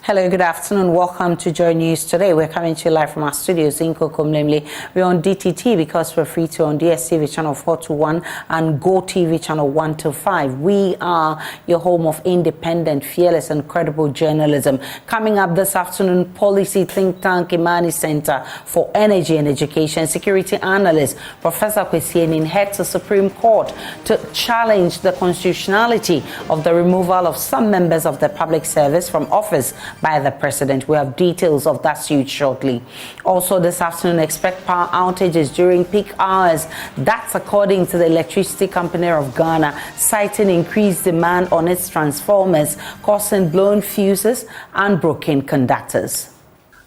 Hello, good afternoon. Welcome to Joy News Today. We're coming to you live from our studios in Kokomlemle. We're on DTT because we're free to on DSTV channel 421 and Go TV channel 125. We are your home of independent, fearless, and credible journalism. Coming up this afternoon, policy think tank Imani Center for Energy and Education security analyst Professor Kwesienin heads the Supreme Court to challenge the constitutionality of the removal of some members of the public service from office by the president. We have details of that suit shortly. Also this afternoon, expect power outages during peak hours. That's according to the Electricity Company of Ghana, citing increased demand on its transformers, causing blown fuses and broken conductors.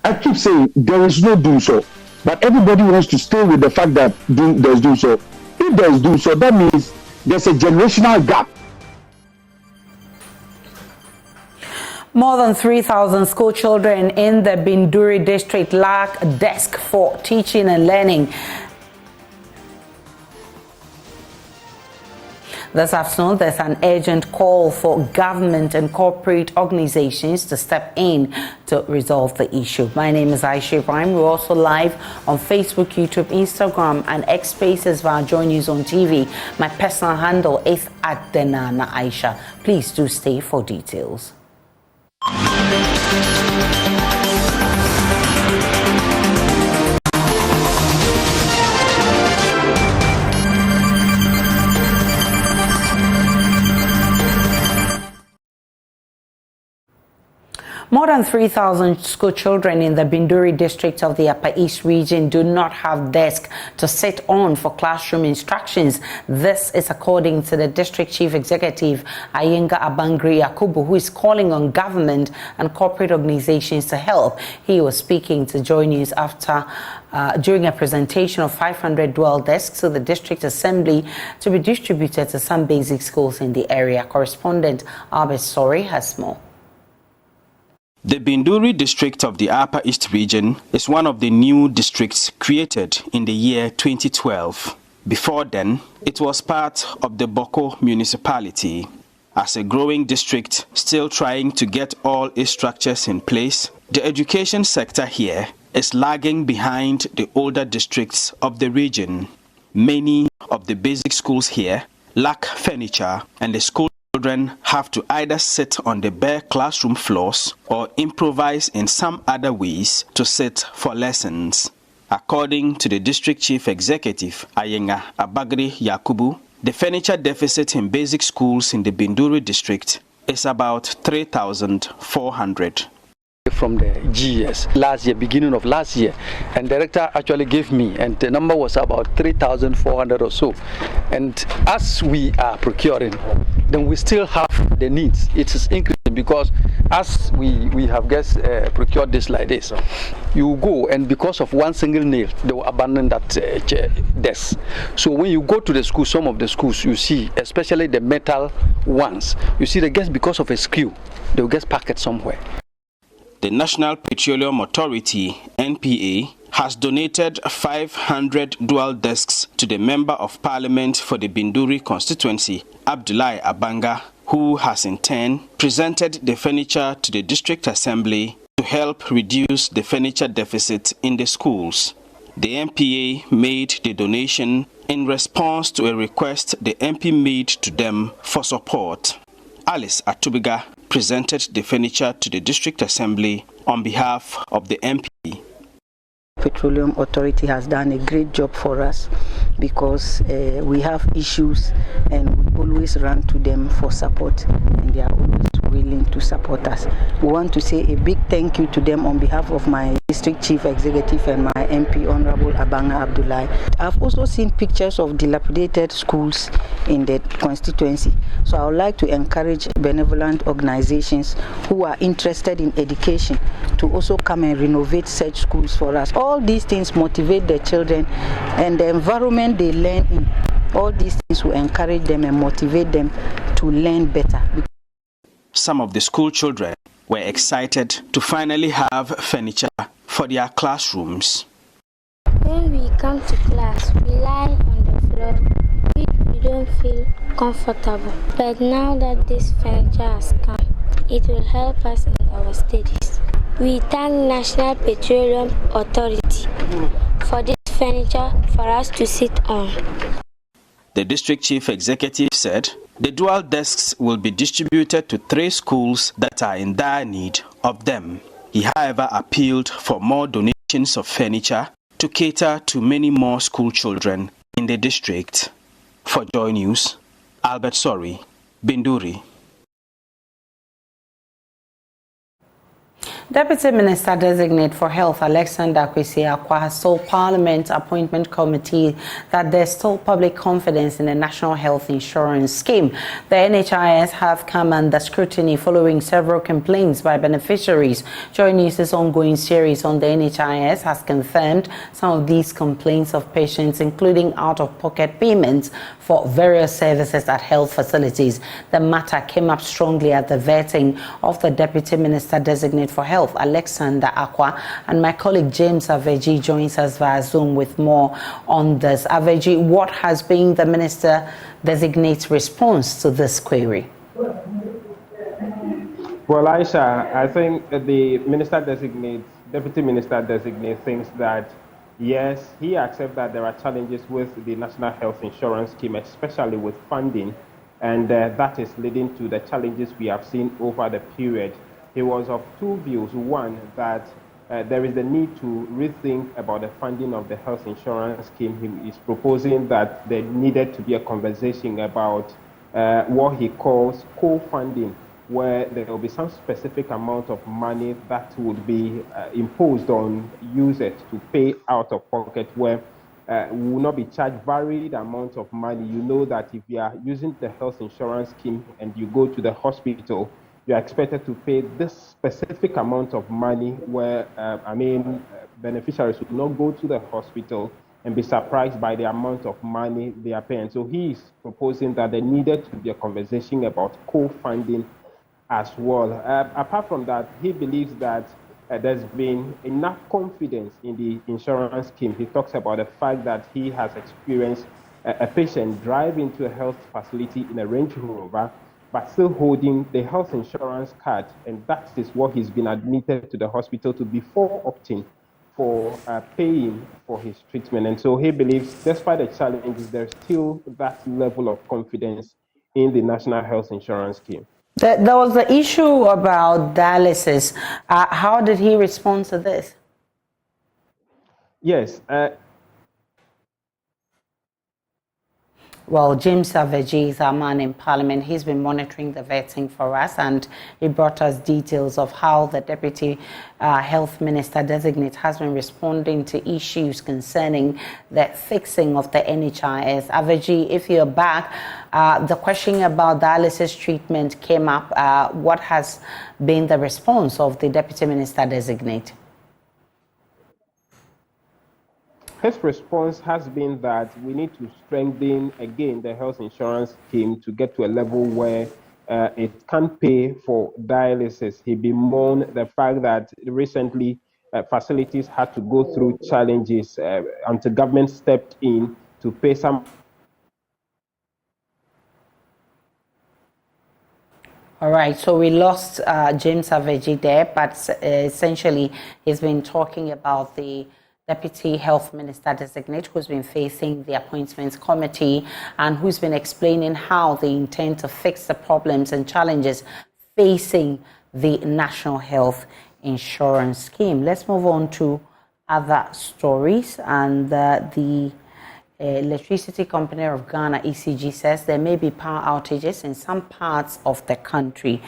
I keep saying there is no doom so, but everybody wants to stay with the fact that there's doom so. If there's doom so, that means there's a generational gap. More than 3,000 school children in the Binduri District lack a desk for teaching and learning. This afternoon, there's an urgent call for government and corporate organizations to step in to resolve the issue. My name is Aisha Ibrahim. We're also live on Facebook, YouTube, Instagram, and X Spaces via Joy News on TV. My personal handle is @Denana Aisha. Please do stay for details. More than 3,000 school children in the Binduri district of the Upper East region do not have desks to sit on for classroom instructions. This is according to the district chief executive, Ayenga Abangri Yakubu, who is calling on government and corporate organizations to help. He was speaking to Joy News after during a presentation of 500 dual desks to the district assembly to be distributed to some basic schools in the area. Correspondent Albert Sori has more. The Binduri district of the Upper East region is one of the new districts created in the year 2012. Before then, it was part of the Boko municipality. As a growing district still trying to get all its structures in place, the education sector here is lagging behind the older districts of the region. Many of the basic schools here lack furniture, and the school children have to either sit on the bare classroom floors or improvise in some other ways to sit for lessons. According to the district chief executive, Ayenga Abagri Yakubu, the furniture deficit in basic schools in the Binduri district is about 3,400. From the GS last year, beginning of last year, and director actually gave me, and the number was about 3,400 or so. And as we are procuring, then we still have the needs. It is increasing because as we have just procured this like this, you go and because of one single nail, they will abandon that desk. So when you go to the school, some of the schools you see, especially the metal ones, you see the guests because of a screw, they will just park it somewhere. The National Petroleum Authority, NPA, has donated 500 dual desks to the Member of Parliament for the Binduri constituency, Abdullahi Abanga, who has in turn presented the furniture to the District Assembly to help reduce the furniture deficit in the schools. The NPA made the donation in response to a request the MP made to them for support. Alice Atubiga presented the furniture to the District Assembly on behalf of the MP. Petroleum Authority has done a great job for us because we have issues and we always run to them for support, and they are always willing to support us. We want to say a big thank you to them on behalf of my district chief executive and my MP, Honorable Abanga Abdullahi. I've also seen pictures of dilapidated schools in the constituency, so I would like to encourage benevolent organizations who are interested in education to also come and renovate such schools for us. All these things motivate the children, and the environment they learn in. All these things will encourage them and motivate them to learn better. Some of the school children were excited to finally have furniture for their classrooms. When we come to class, we lie on the floor. We don't feel comfortable. But now that this furniture has come, it will help us in our our studies. We thank National Petroleum Authority for this furniture for us to sit on. The district chief executive said the dual desks will be distributed to 3 schools that are in dire need of them. He, however, appealed for more donations of furniture to cater to many more school children in the district. For Joy News, Albert Sori, Binduri. Deputy Minister Designate for Health Alexander Kwesi-Arquah has told Parliament Appointment Committee that there's still public confidence in the National Health Insurance Scheme. The NHIS have come under scrutiny following several complaints by beneficiaries. Joy News' ongoing series on the NHIS has confirmed some of these complaints of patients, including out-of-pocket payments for various services at health facilities. The matter came up strongly at the vetting of the Deputy Minister Designate for Health, Alexander Arquah, and my colleague James Aveji joins us via Zoom with more on this. Aveji, what has been the Minister Designate's response to this query? Well, Aisha, I think the Minister Designate, Deputy Minister Designate, thinks that yes, he accepts that there are challenges with the National Health Insurance Scheme, especially with funding, and that is leading to the challenges we have seen over the period. He was of 2 views. One, that there is the need to rethink about the funding of the health insurance scheme. He is proposing that there needed to be a conversation about what he calls co-funding, where there will be some specific amount of money that would be imposed on users to pay out of pocket, where will not be charged varied amounts of money. You know that if you are using the health insurance scheme and you go to the hospital, you are expected to pay this specific amount of money, where beneficiaries would not go to the hospital and be surprised by the amount of money they are paying. So he is proposing that there needed to be a conversation about co-funding as well. Apart from that, he believes that there's been enough confidence in the insurance scheme. He talks about the fact that he has experienced a patient drive into a health facility in a Range Rover, but still holding the health insurance card, and that is what he's been admitted to the hospital to before opting for paying for his treatment. And so he believes, despite the challenges, there's still that level of confidence in the National Health Insurance Scheme. There was the issue about dialysis. How did he respond to this? Yes. Well, James Aveji is our man in Parliament. He's been monitoring the vetting for us, and he brought us details of how the Deputy Health Minister Designate has been responding to issues concerning the fixing of the NHIS. Aveji, if you're back, the question about dialysis treatment came up. What has been the response of the Deputy Minister Designate? His response has been that we need to strengthen, again, the health insurance scheme to get to a level where it can pay for dialysis. He bemoaned the fact that recently facilities had to go through challenges until government stepped in to pay some. All right, so we lost James Aveji there, but essentially he's been talking about the Deputy Health Minister Designate, who's been facing the Appointments Committee and who's been explaining how they intend to fix the problems and challenges facing the National Health Insurance Scheme. Let's move on to other stories. And the Electricity Company of Ghana, ECG, says there may be power outages in some parts of the country.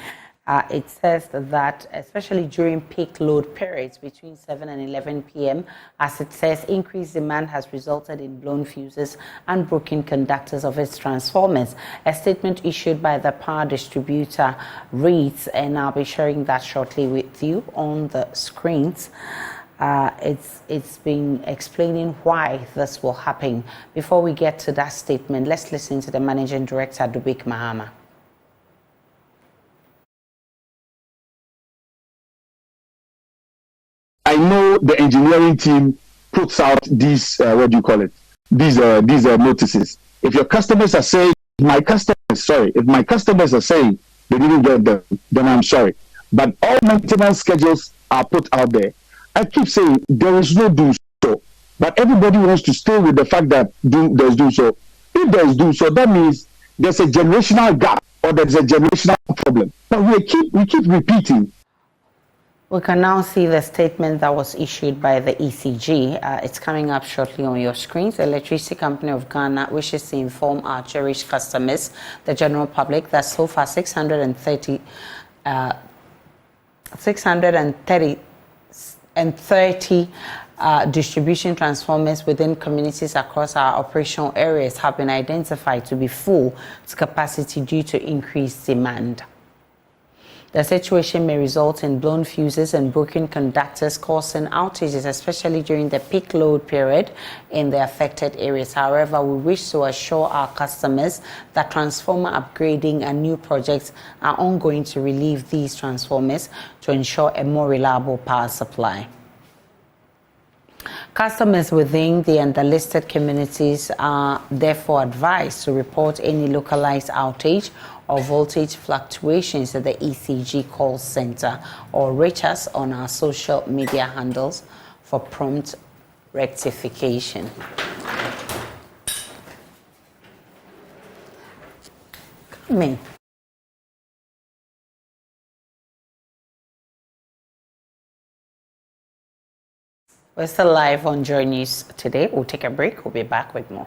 It says that especially during peak load periods between 7 and 11 p.m., as it says, increased demand has resulted in blown fuses and broken conductors of its transformers. A statement issued by the power distributor reads, and I'll be sharing that shortly with you on the screens. It's been explaining why this will happen. Before we get to that statement, let's listen to the Managing Director, Dubik Mahama. I know the engineering team puts out these these notices. If your customers are saying, if my customers are saying they didn't get them, then I'm sorry. but all maintenance schedules are put out there. I keep saying there is no do so, but everybody wants to stay with the fact that there's do so. If there's do so, that means there's a generational gap or there's a generational problem. But we keep repeating. We can now see the statement that was issued by the ECG. It's coming up shortly on your screens. The Electricity Company of Ghana wishes to inform our cherished customers, the general public, that so far 630 distribution transformers within communities across our operational areas have been identified to be full to capacity due to increased demand. The situation may result in blown fuses and broken conductors, causing outages, especially during the peak load period in the affected areas. However, we wish to assure our customers that transformer upgrading and new projects are ongoing to relieve these transformers to ensure a more reliable power supply. Customers within the underlisted communities are therefore advised to report any localized outage or voltage fluctuations at the ECG call center or reach us on our social media handles for prompt rectification. Come in. We're still live on Joy News today. We'll take a break. We'll be back with more.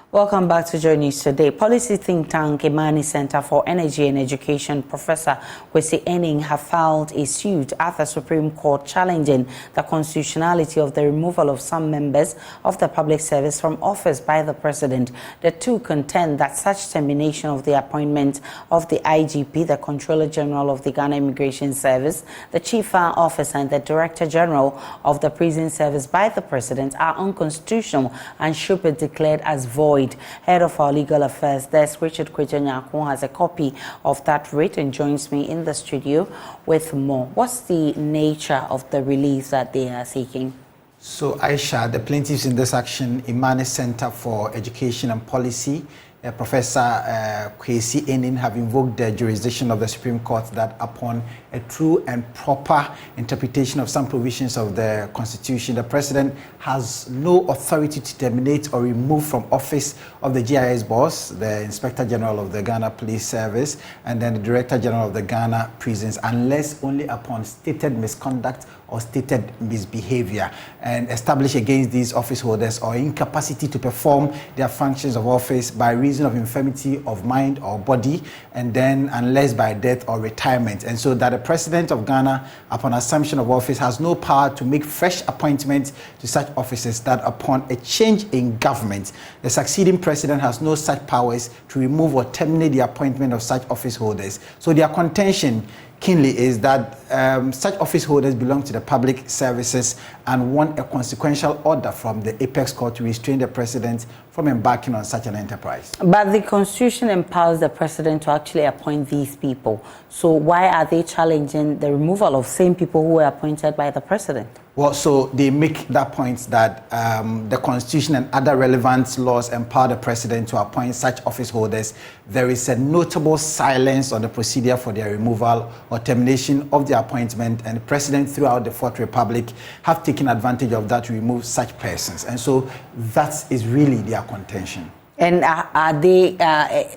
Welcome back to Joy News today. Policy think tank Imani Center for Energy and Education Professor Kwesi Enning have filed a suit at the Supreme Court challenging the constitutionality of the removal of some members of the public service from office by the president. The two contend that such termination of the appointment of the IGP, the Controller General of the Ghana Immigration Service, the Chief Fire Officer and the Director General of the Prison Service by the president are unconstitutional and should be declared as void. Head of our legal affairs desk, Richard Kwejanyakon, has a copy of that writ and joins me in the studio with more. What's the nature of the relief that they are seeking? So, Aisha, the plaintiffs in this action, Imani Center for Education and Policy, Professor Kwesi Enning, have invoked the jurisdiction of the Supreme Court that upon a true and proper interpretation of some provisions of the Constitution, the President has no authority to terminate or remove from office of the GIS boss, the Inspector General of the Ghana Police Service, and then the Director General of the Ghana Prisons, unless only upon stated misconduct or stated misbehavior, and establish against these office holders or incapacity to perform their functions of office by reason of infirmity of mind or body, and then unless by death or retirement. And so that the President of Ghana, upon assumption of office, has no power to make fresh appointments to such offices, that upon a change in government, the succeeding President has no such powers to remove or terminate the appointment of such office holders. So their contention keenly is that such office holders belong to the public services and want a consequential order from the Apex Court to restrain the President from embarking on such an enterprise. But the Constitution empowers the President to actually appoint these people. So why are they challenging the removal of same people who were appointed by the President? Well, so they make that point that the Constitution and other relevant laws empower the President to appoint such office holders. There is a notable silence on the procedure for their removal or termination of their appointment, and the President throughout the Fourth Republic have taken advantage of that to remove such persons. And so that is really their contention. And are they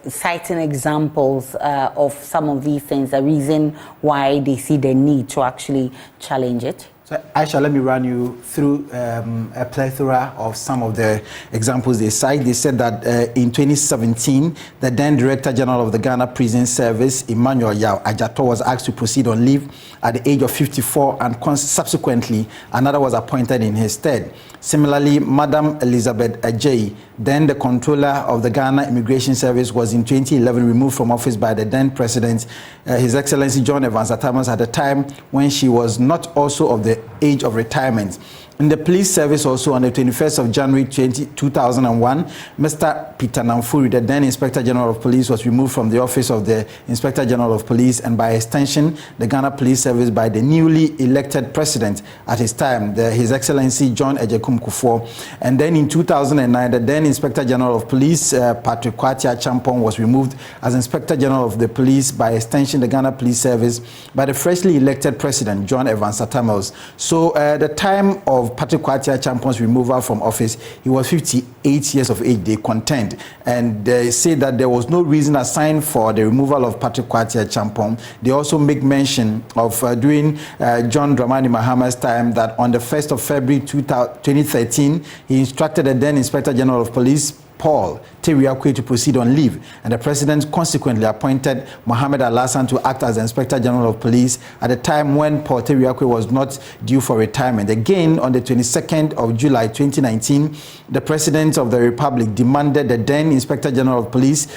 citing examples of some of these things, the reason why they see the need to actually challenge it? So, Aisha, let me run you through a plethora of some of the examples they cite. They said that in 2017, the then Director General of the Ghana Prison Service, Emmanuel Yao Ajato, was asked to proceed on leave at the age of 54, and subsequently another was appointed in his stead. Similarly, Madam Elizabeth Ajay, then the Controller of the Ghana Immigration Service, was in 2011 removed from office by the then President, His Excellency John Evans Attamas, at a time when she was not also of the age of retirement. In the police service also on the 21st of January 2001, Mr. Peter Namfuri, the then Inspector General of Police, was removed from the office of the Inspector General of Police and by extension, the Ghana Police Service by the newly elected president at his time, His Excellency John Ejekum Kufuor. And then in 2009, the then Inspector General of Police, Patrick Kwatia Champong, was removed as Inspector General of the Police by extension, the Ghana Police Service by the freshly elected president, John Evans Satamels. So the time of Patrick Kwatia Champong's removal from office, he was 58 years of age, they contend. And they say that there was no reason assigned for the removal of Patrick Kwatia Champong. They also make mention of during John Dramani Mahama's time that on the 1st of February 2013, he instructed the then Inspector General of Police, Paul Teriakwe, to proceed on leave, and the president consequently appointed Mohammed Al-Hassan to act as the Inspector General of Police at a time when Paul Teriakwe was not due for retirement. Again, on the 22nd of July 2019, the President of the Republic demanded the then Inspector General of Police,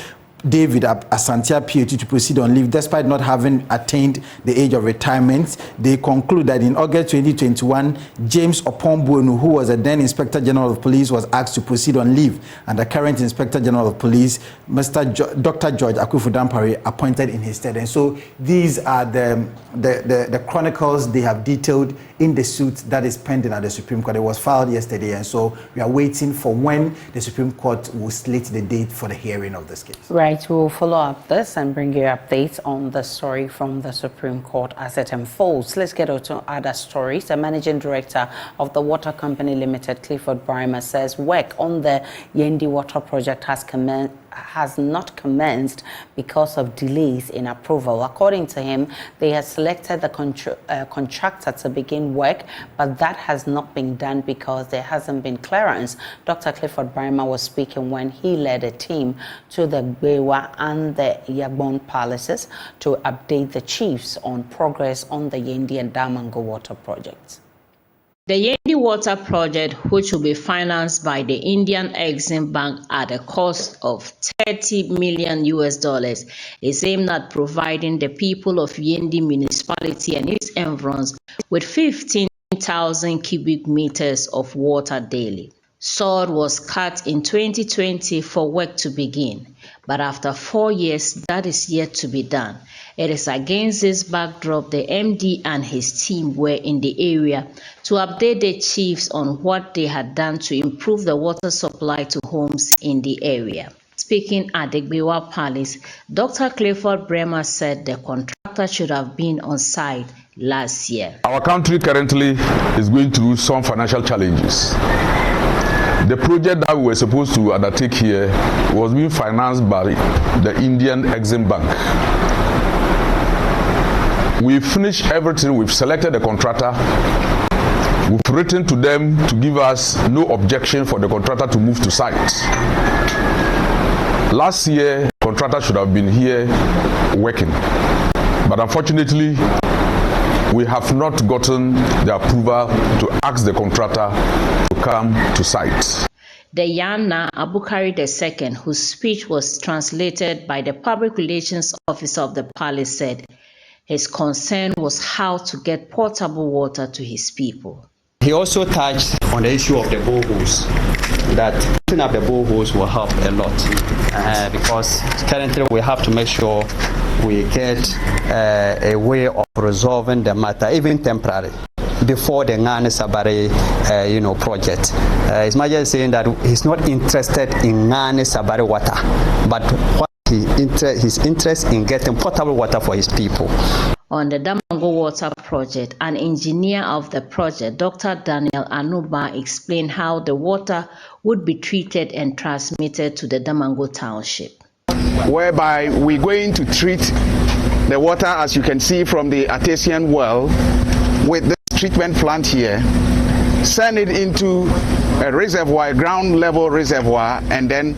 David Asantia PhD, to proceed on leave despite not having attained the age of retirement. They conclude that in August 2021, James Opombuenu, who was a then Inspector General of Police, was asked to proceed on leave, and the current Inspector General of Police, Dr. George Akufu-Dampare, appointed in his stead. And so these are the chronicles they have detailed in the suit that is pending at the Supreme Court. It was filed yesterday, and so we are waiting for when the Supreme Court will slate the date for the hearing of this case. Right, we will follow up this and bring you updates on the story from the Supreme Court as it unfolds. Let's get on to other stories. The Managing Director of the Water Company Limited, Clifford Brymer, says work on the Yendi Water Project has not commenced because of delays in approval. According to him, they had selected the contractor to begin work, but that has not been done because there hasn't been clearance. Dr. Clifford Brymer was speaking when he led a team to the Gbewa and the Yagbon palaces to update the chiefs on progress on the Yendi and Damango water projects. The Yendi Water Project, which will be financed by the Indian Exim Bank at a cost of $30 million, is aimed at providing the people of Yendi municipality and its environs with 15,000 cubic meters of water daily. Sod was cut in 2020 for work to begin, but after 4 years, that is yet to be done. It is against this backdrop the MD and his team were in the area to update the chiefs on what they had done to improve the water supply to homes in the area. Speaking at the Gbewa Palace, Dr. Clifford Brymer said the contractor should have been on site last year. Our country currently is going through some financial challenges. The project that we were supposed to undertake here was being financed by the Indian Exim Bank. We've finished everything, we've selected a contractor, we've written to them to give us no objection for the contractor to move to site. Last year, the contractor should have been here working, but unfortunately, we have not gotten the approval to ask the contractor to come to site. The Yana Abukari II, whose speech was translated by the Public Relations Officer of the palace, said his concern was how to get potable water to his people. He also touched on the issue of the boreholes, that putting up the boreholes will help a lot because currently we have to make sure we get a way of resolving the matter, even temporary, before the Ngane Sabare project. His Majesty is saying that he's not interested in Ngane Sabare water, but his interest in getting potable water for his people. On the Damango Water Project, an engineer of the project, Dr. Daniel Anuba, explained how the water would be treated and transmitted to the Damango Township. Whereby we're going to treat the water, as you can see from the artesian well, with this treatment plant here, send it into a reservoir, a ground level reservoir, and then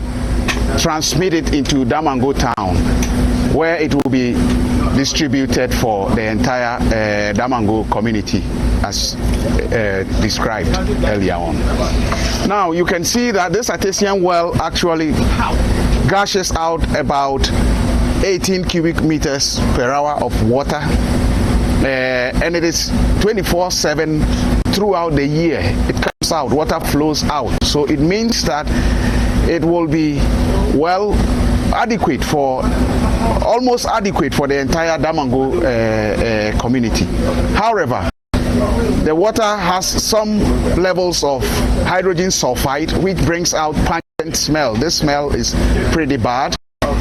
transmit it into Damango town, where it will be distributed for the entire Damango community, as described earlier on. Now you can see that this artesian well actually gushes out about 18 cubic meters per hour of water, and it is 24/7 throughout the year. It comes out, water flows out. So it means that it will be almost adequate for the entire Damongo community. However, the water has some levels of hydrogen sulfide, which brings out pungent smell. This smell is pretty bad.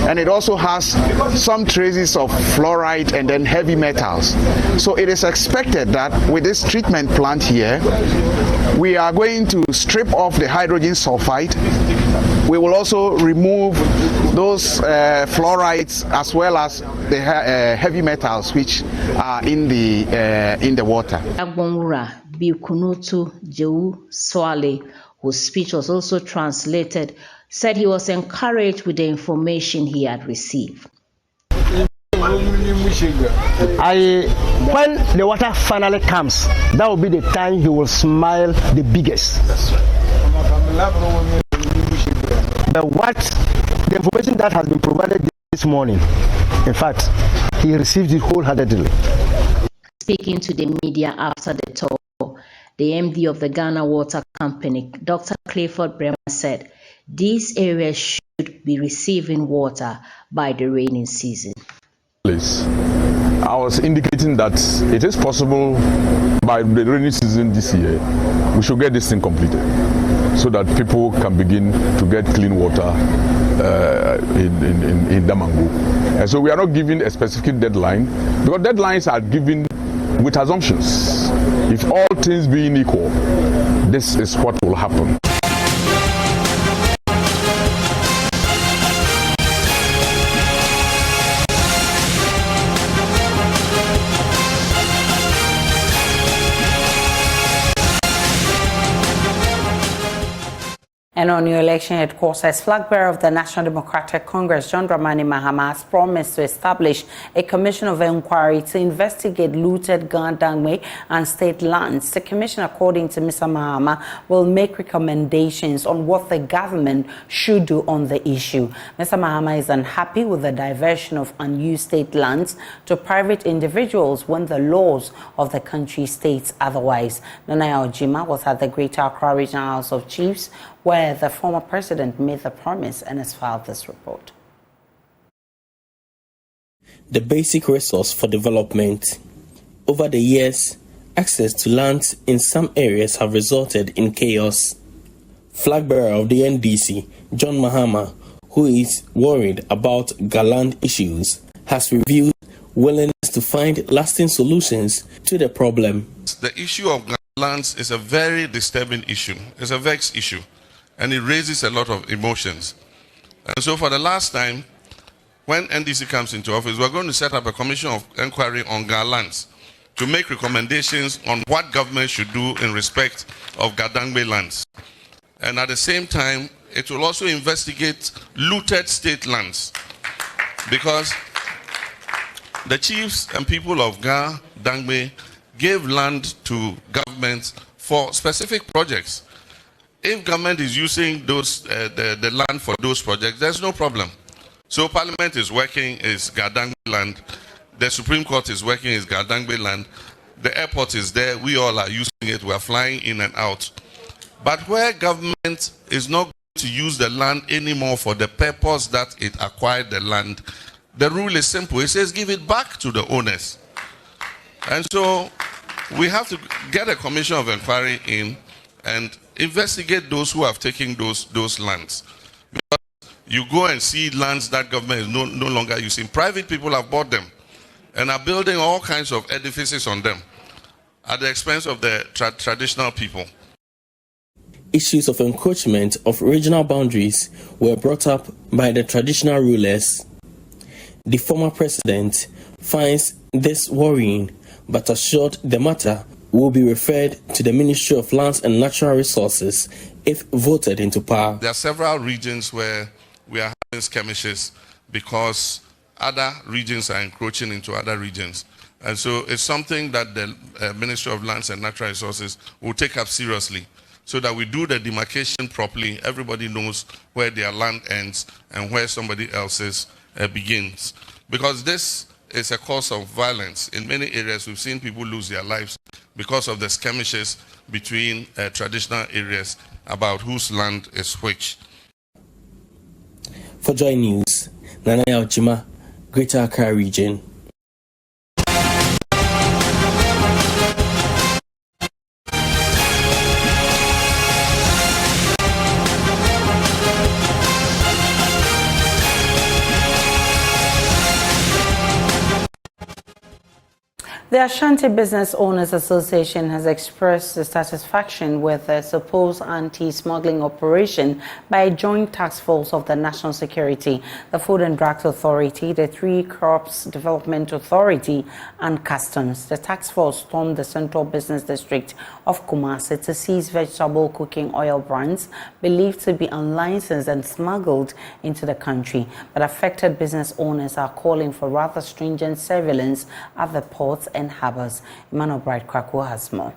And it also has some traces of fluoride and then heavy metals. So it is expected that with this treatment plant here, we are going to strip off the hydrogen sulfide. We will also remove those fluorides as well as the heavy metals which are in the water. Agbonwura Bikunutu Jewu Swale, whose speech was also translated, said he was encouraged with the information he had received. When the water finally comes, that will be the time he will smile the biggest. But the information that has been provided this morning, in fact, he received it wholeheartedly. Speaking to the media after the tour, the MD of the Ghana Water Company, Dr. Clifford Bremer, said these areas should be receiving water by the rainy season. I was indicating that it is possible by the rainy season this year, we should get this thing completed so that people can begin to get clean water in Damongo. And so we are not giving a specific deadline, because deadlines are given with assumptions. If all things being equal, this is what will happen. And on your election headquarters, flag bearer of the National Democratic Congress, John Dramani Mahama, has promised to establish a commission of inquiry to investigate looted Gand and state lands. The commission, according to Mr. Mahama, will make recommendations on what the government should do on the issue. Mr. Mahama is unhappy with the diversion of unused state lands to private individuals when the laws of the country states otherwise. Nanaya Ojima was at the Greater Accra Regional House of Chiefs, where the former president made the promise and has filed this report. The basic resource for development. Over the years, access to lands in some areas have resulted in chaos. Flag bearer of the NDC, John Mahama, who is worried about Galand issues, has revealed willingness to find lasting solutions to the problem. The issue of lands is a very disturbing issue. It's a vexed issue, and it raises a lot of emotions. And so for the last time, when NDC comes into office, we're going to set up a commission of inquiry on Ga lands to make recommendations on what government should do in respect of Gadangbe lands. And at the same time, it will also investigate looted state lands, because the chiefs and people of Ga, Dangbe gave land to governments for specific projects. If government is using those the land for those projects, there's no problem. So Parliament is working is Gadangbe land, the Supreme Court is working is Gadangbe land, the airport is there, we all are using it, we're flying in and out. But where government is not going to use the land anymore for the purpose that it acquired the land, the rule is simple. It says give it back to the owners. And so we have to get a commission of inquiry in and investigate those who have taken those lands. Because you go and see lands that government is no longer using. Private people have bought them and are building all kinds of edifices on them at the expense of the traditional people. Issues of encroachment of regional boundaries were brought up by the traditional rulers. The former president finds this worrying, but assured the matter will be referred to the Ministry of Lands and Natural Resources if voted into power. There are several regions where we are having skirmishes because other regions are encroaching into other regions. And so it's something that the Ministry of Lands and Natural Resources will take up seriously, so that we do the demarcation properly. Everybody knows where their land ends and where somebody else's begins. Because this is a cause of violence. In many areas, we've seen people lose their lives because of the skirmishes between traditional areas about whose land is which. For Joy News, Nana Yaojima, Greater Accra Region. The Ashanti Business Owners Association has expressed dissatisfaction with a supposed anti-smuggling operation by a joint task force of the National Security, the Food and Drugs Authority, the Three Crops Development Authority, and Customs. The task force stormed the Central Business District of Kumasi to seize vegetable cooking oil brands believed to be unlicensed and smuggled into the country. But affected business owners are calling for rather stringent surveillance at the ports and harbors. Emmanuel Bright Kwako has more.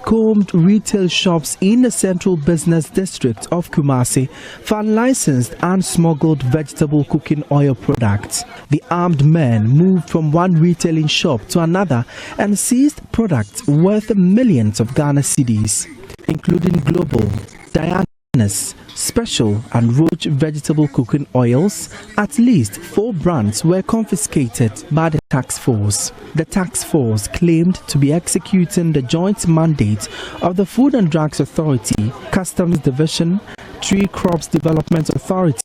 Combed retail shops in the Central Business District of Kumasi for unlicensed and smuggled vegetable cooking oil products. The armed men moved from one retailing shop to another and seized products worth millions of Ghana cedis, including Global, Diana's, Special and Roach vegetable cooking oils. At least 4 brands were confiscated by the task force. The task force claimed to be executing the joint mandate of the Food and Drugs Authority, Customs Division, Three Crops Development Authority,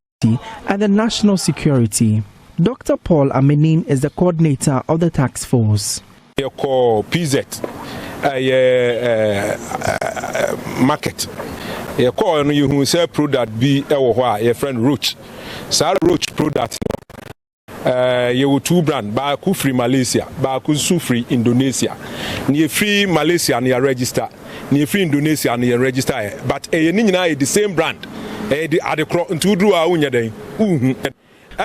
and the National Security. Dr. Paul Amenin is the coordinator of the task force. PZ market. You call on you who say product be your friend Roach. So Roach product you 2 brand Baku free Malaysia, Baku su free Indonesia. Near free Malaysia near register, near free Indonesia near register. But the same brand.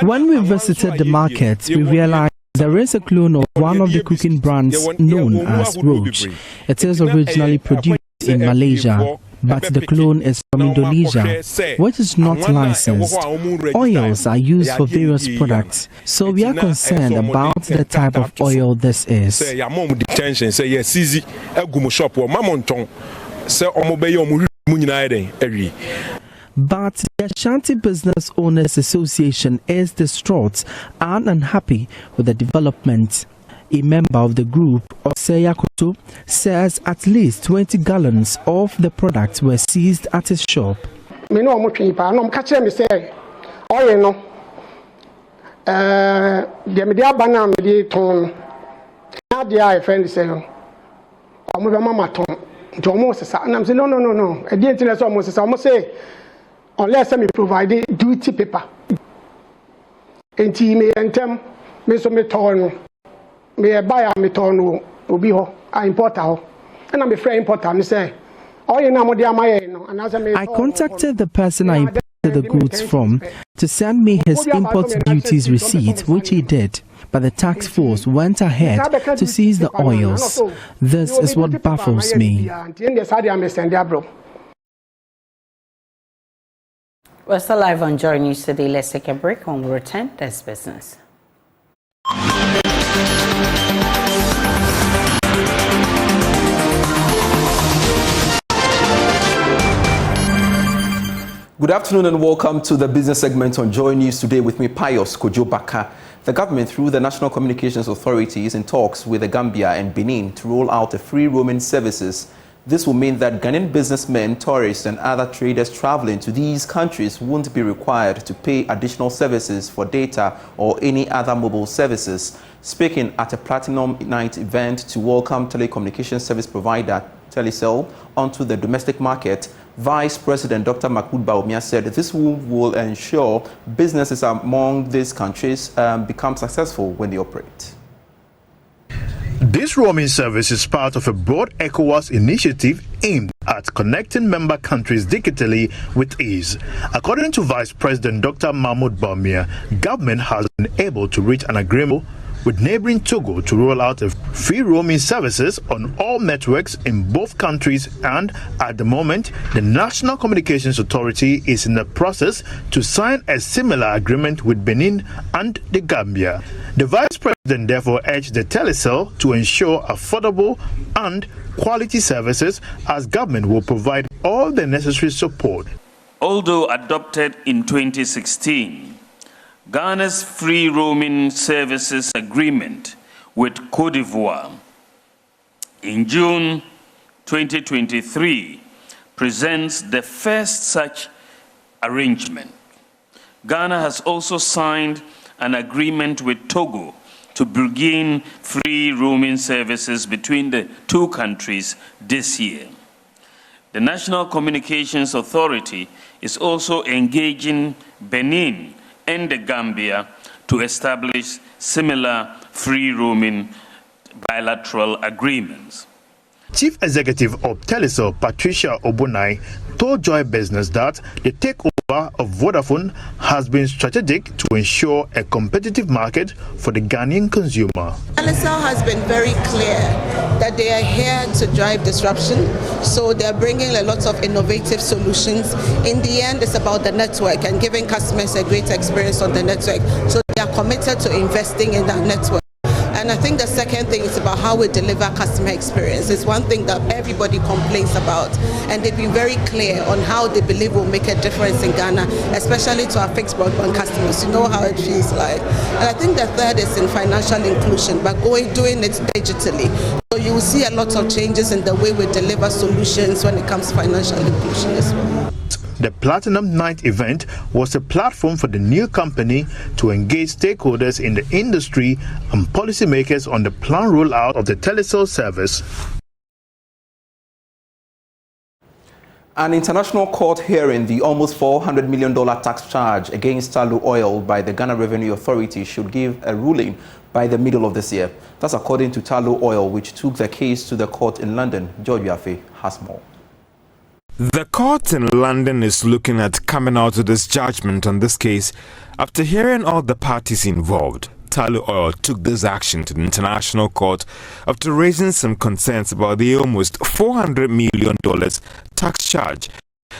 When we visited the market, we realized there is a clone of one of the cooking brands known as Roach. It is originally produced in Malaysia, but the clone is from Indonesia, which is not licensed. Oils are used for various products, so we are concerned about the type of oil this is. But the Ashanti Business Owners Association is distraught and unhappy with the development. A member of the group, Oseya Koto, says at least 20 gallons of the products were seized at his shop. Unless I provide duty paper. And me and them, me so me torn, me buy me torn, obi ho, I import ho, and I'm a free importer. Me say, oh you know what I contacted the person I imported the goods from to send me his import duties receipt, which he did. But the task force went ahead to seize the oils. This is what baffles me. We're still live on Joy News today. Let's take a break. When we return, there's business. Good afternoon and welcome to the business segment on Joy News today with me, Pius Kojo Baka. The government, through the National Communications Authority, is in talks with the Gambia and Benin to roll out the free roaming services. This will mean that Ghanaian businessmen, tourists and other traders traveling to these countries won't be required to pay additional services for data or any other mobile services. Speaking at a Platinum Night event to welcome telecommunications service provider Telecel onto the domestic market, Vice President Dr. Mahmoud Baumia said this will ensure businesses among these countries become successful when they operate. This roaming service is part of a broad ECOWAS initiative aimed at connecting member countries digitally with ease. According to Vice President Dr. Mahmoud Baumia, government has been able to reach an agreement with neighboring Togo to roll out free roaming services on all networks in both countries, and at the moment, the National Communications Authority is in the process to sign a similar agreement with Benin and the Gambia. The Vice President therefore urged the Telecel to ensure affordable and quality services, as government will provide all the necessary support. Although adopted in 2016, Ghana's free roaming services agreement with Cote d'Ivoire in June 2023 presents the first such arrangement. Ghana has also signed an agreement with Togo to begin free roaming services between the two countries this year. The National Communications Authority is also engaging Benin and the Gambia to establish similar free roaming bilateral agreements. Chief Executive of Telecel, Patricia Obunai, told Joy Business that the takeover of Vodafone has been strategic to ensure a competitive market for the Ghanaian consumer. Telecel has been very clear that they are here to drive disruption, so they're bringing a lot of innovative solutions. In the end, it's about the network and giving customers a great experience on the network, so they are committed to investing in that network. And I think the second thing is about how we deliver customer experience. It's one thing that everybody complains about, and they've been very clear on how they believe will make a difference in Ghana, especially to our fixed broadband customers. You know how it feels like. And I think the third is in financial inclusion, but doing it digitally. So you will see a lot of changes in the way we deliver solutions when it comes to financial inclusion as well. The Platinum Night event was a platform for the new company to engage stakeholders in the industry and policymakers on the planned rollout of the Telecel service. An international court hearing the almost $400 million tax charge against Tullow Oil by the Ghana Revenue Authority should give a ruling by the middle of this year. That's according to Tullow Oil, which took the case to the court in London. George Yafe has more. The court in London is looking at coming out with its judgment on this case after hearing all the parties involved. Tullow Oil took this action to the International Court after raising some concerns about the almost $400 million tax charge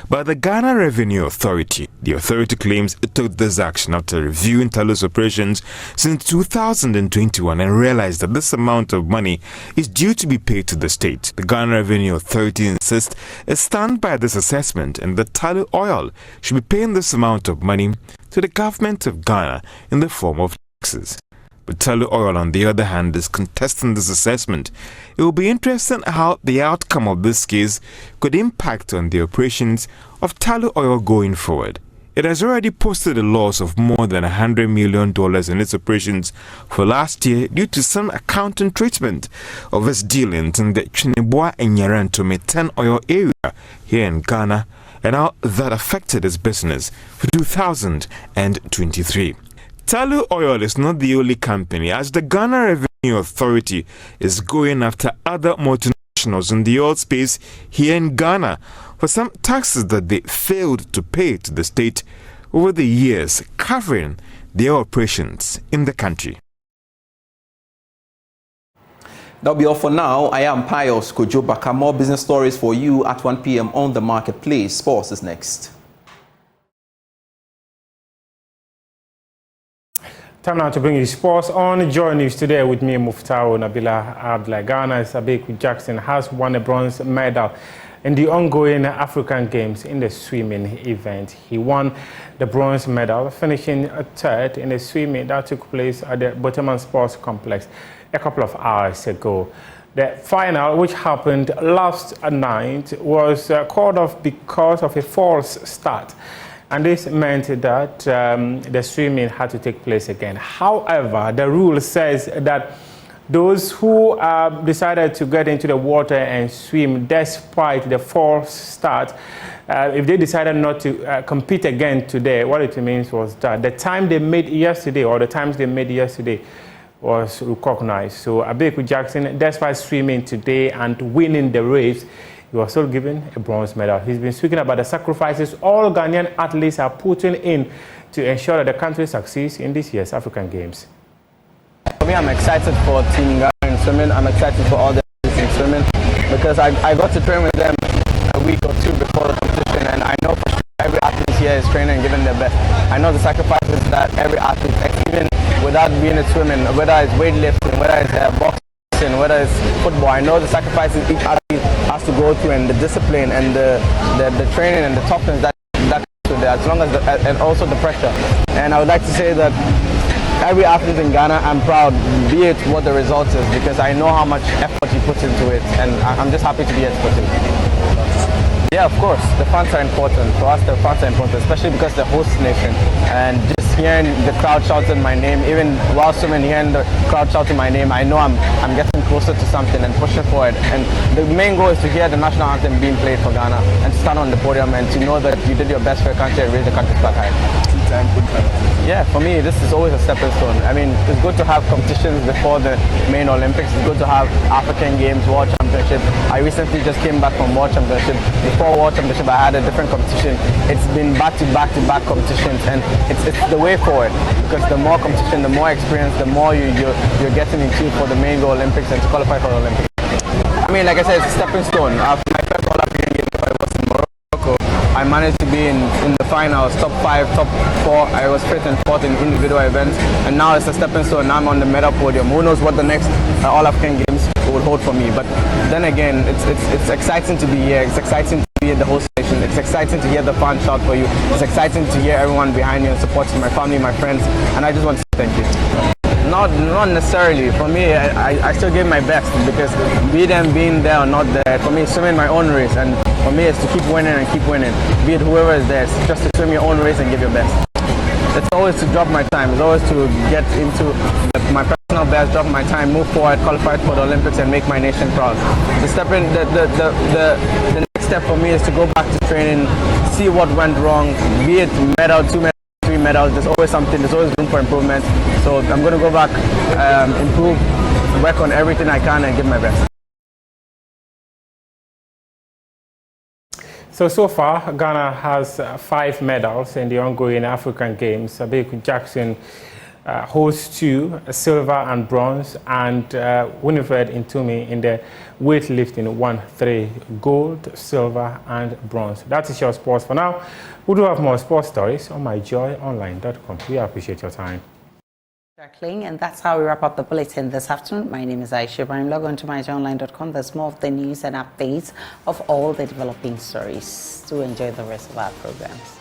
by the Ghana Revenue Authority. The authority claims it took this action after reviewing Tullow's operations since 2021 and realized that this amount of money is due to be paid to the state. The Ghana Revenue Authority insists it stands by this assessment and that Tullow Oil should be paying this amount of money to the government of Ghana in the form of taxes. But Tullow Oil, on the other hand, is contesting this assessment. It will be interesting how the outcome of this case could impact on the operations of Tullow Oil going forward. It has already posted a loss of more than $100 million in its operations for last year due to some accounting treatment of its dealings in the Chineboa and Yarantome 10 oil area here in Ghana, and how that affected its business for 2023. Tullow Oil is not the only company, as the Ghana Revenue Authority is going after other multinationals in the oil space here in Ghana for some taxes that they failed to pay to the state over the years, covering their operations in the country. That'll be all for now. I am Pius Kojo Baka. More business stories for you at 1 p.m. on the Marketplace. Sports is next. Time now to bring you sports on Joy News today with me, Muftao Nabila Abdullah. Ghana's Abeku Jackson has won a bronze medal in the ongoing African Games in the swimming event. He won the bronze medal, finishing third in the swimming that took place at the Boteman Sports Complex a couple of hours ago. The final, which happened last night, was called off because of a false start. And this meant that the swimming had to take place again. However, the rule says that those who decided to get into the water and swim despite the false start, if they decided not to compete again today, what it means was that the time they made yesterday, or the times they made yesterday, was recognized. So Abeku Jackson, despite swimming today and winning the race, he was still given a bronze medal. He's been speaking about the sacrifices all Ghanaian athletes are putting in to ensure that the country succeeds in this year's African Games. me, I'm excited for Team Ghana in swimming. I'm excited for all the athletes in swimming because I got to train with them a week or two before the competition, and I know for sure every athlete here is training and giving their best. I know the sacrifices that every athlete, even without being in swimming, whether it's weightlifting, whether it's boxing, whether it's football, I know the sacrifices each athlete has to go through, and the discipline and the training and the toughness that comes with that, as long as and also the pressure. And I would like to say that every athlete in Ghana, I'm proud, be it what the result is, because I know how much effort he puts into it, and I'm just happy to be here to put it. Yeah, of course, the fans are important. For us, the fans are important, especially because they're host nation. And just hearing the crowd shouting my name, even while swimming, hearing the crowd shouting my name, I know I'm getting closer to something and pushing forward. And the main goal is to hear the national anthem being played for Ghana and to stand on the podium and to know that you did your best for your country and raise the country's flag high. Yeah, for me, this is always a stepping stone. I mean, it's good to have competitions before the main Olympics. It's good to have African Games, World Championship. I recently just came back from World Championship. Before World Championship, I had a different competition. It's been back-to-back competitions, and it's the way forward, because the more competition, the more experience, the more you're getting into for the main goal Olympics and to qualify for the Olympics. I mean, like I said, it's a stepping stone. After my first All-African Games, I was in Morocco. I managed to be in the finals, top 5, top 4. I was 5th and 4th in individual events, and now it's a stepping stone. Now I'm on the medal podium. Who knows what the next All-African Games will hold for me? But then again, it's exciting to be here. It's exciting to be in the host nation. It's exciting to hear the fans shout for you. It's exciting to hear everyone behind you and supporting my family, my friends, and I just want to say thank you. Not necessarily. For me, I still give my best, because be them being there or not there, for me, swimming my own race, and for me, it's to keep winning and keep winning. Be it whoever is there, it's just to swim your own race and give your best. It's always to drop my time. It's always to get into my personal best, drop my time, move forward, qualify for the Olympics, and make my nation proud. The next step for me is to go back to training, see what went wrong, be it medal, 2 medals, 3 medals. There's always something. There's always room for improvement. So I'm going to go back, improve, work on everything I can, and give my best. So far, Ghana has 5 medals in the ongoing African Games. Abeku Jackson holds 2, silver and bronze, and Winifred Ntumi in the weightlifting won 3, gold, silver, and bronze. That is your sports for now. We do have more sports stories on myjoyonline.com. We appreciate your time. And that's how we wrap up the bulletin this afternoon. My name is Aisha Ibrahim. Log on to myjoyonline.com. There's more of the news and updates of all the developing stories. Do enjoy the rest of our programs.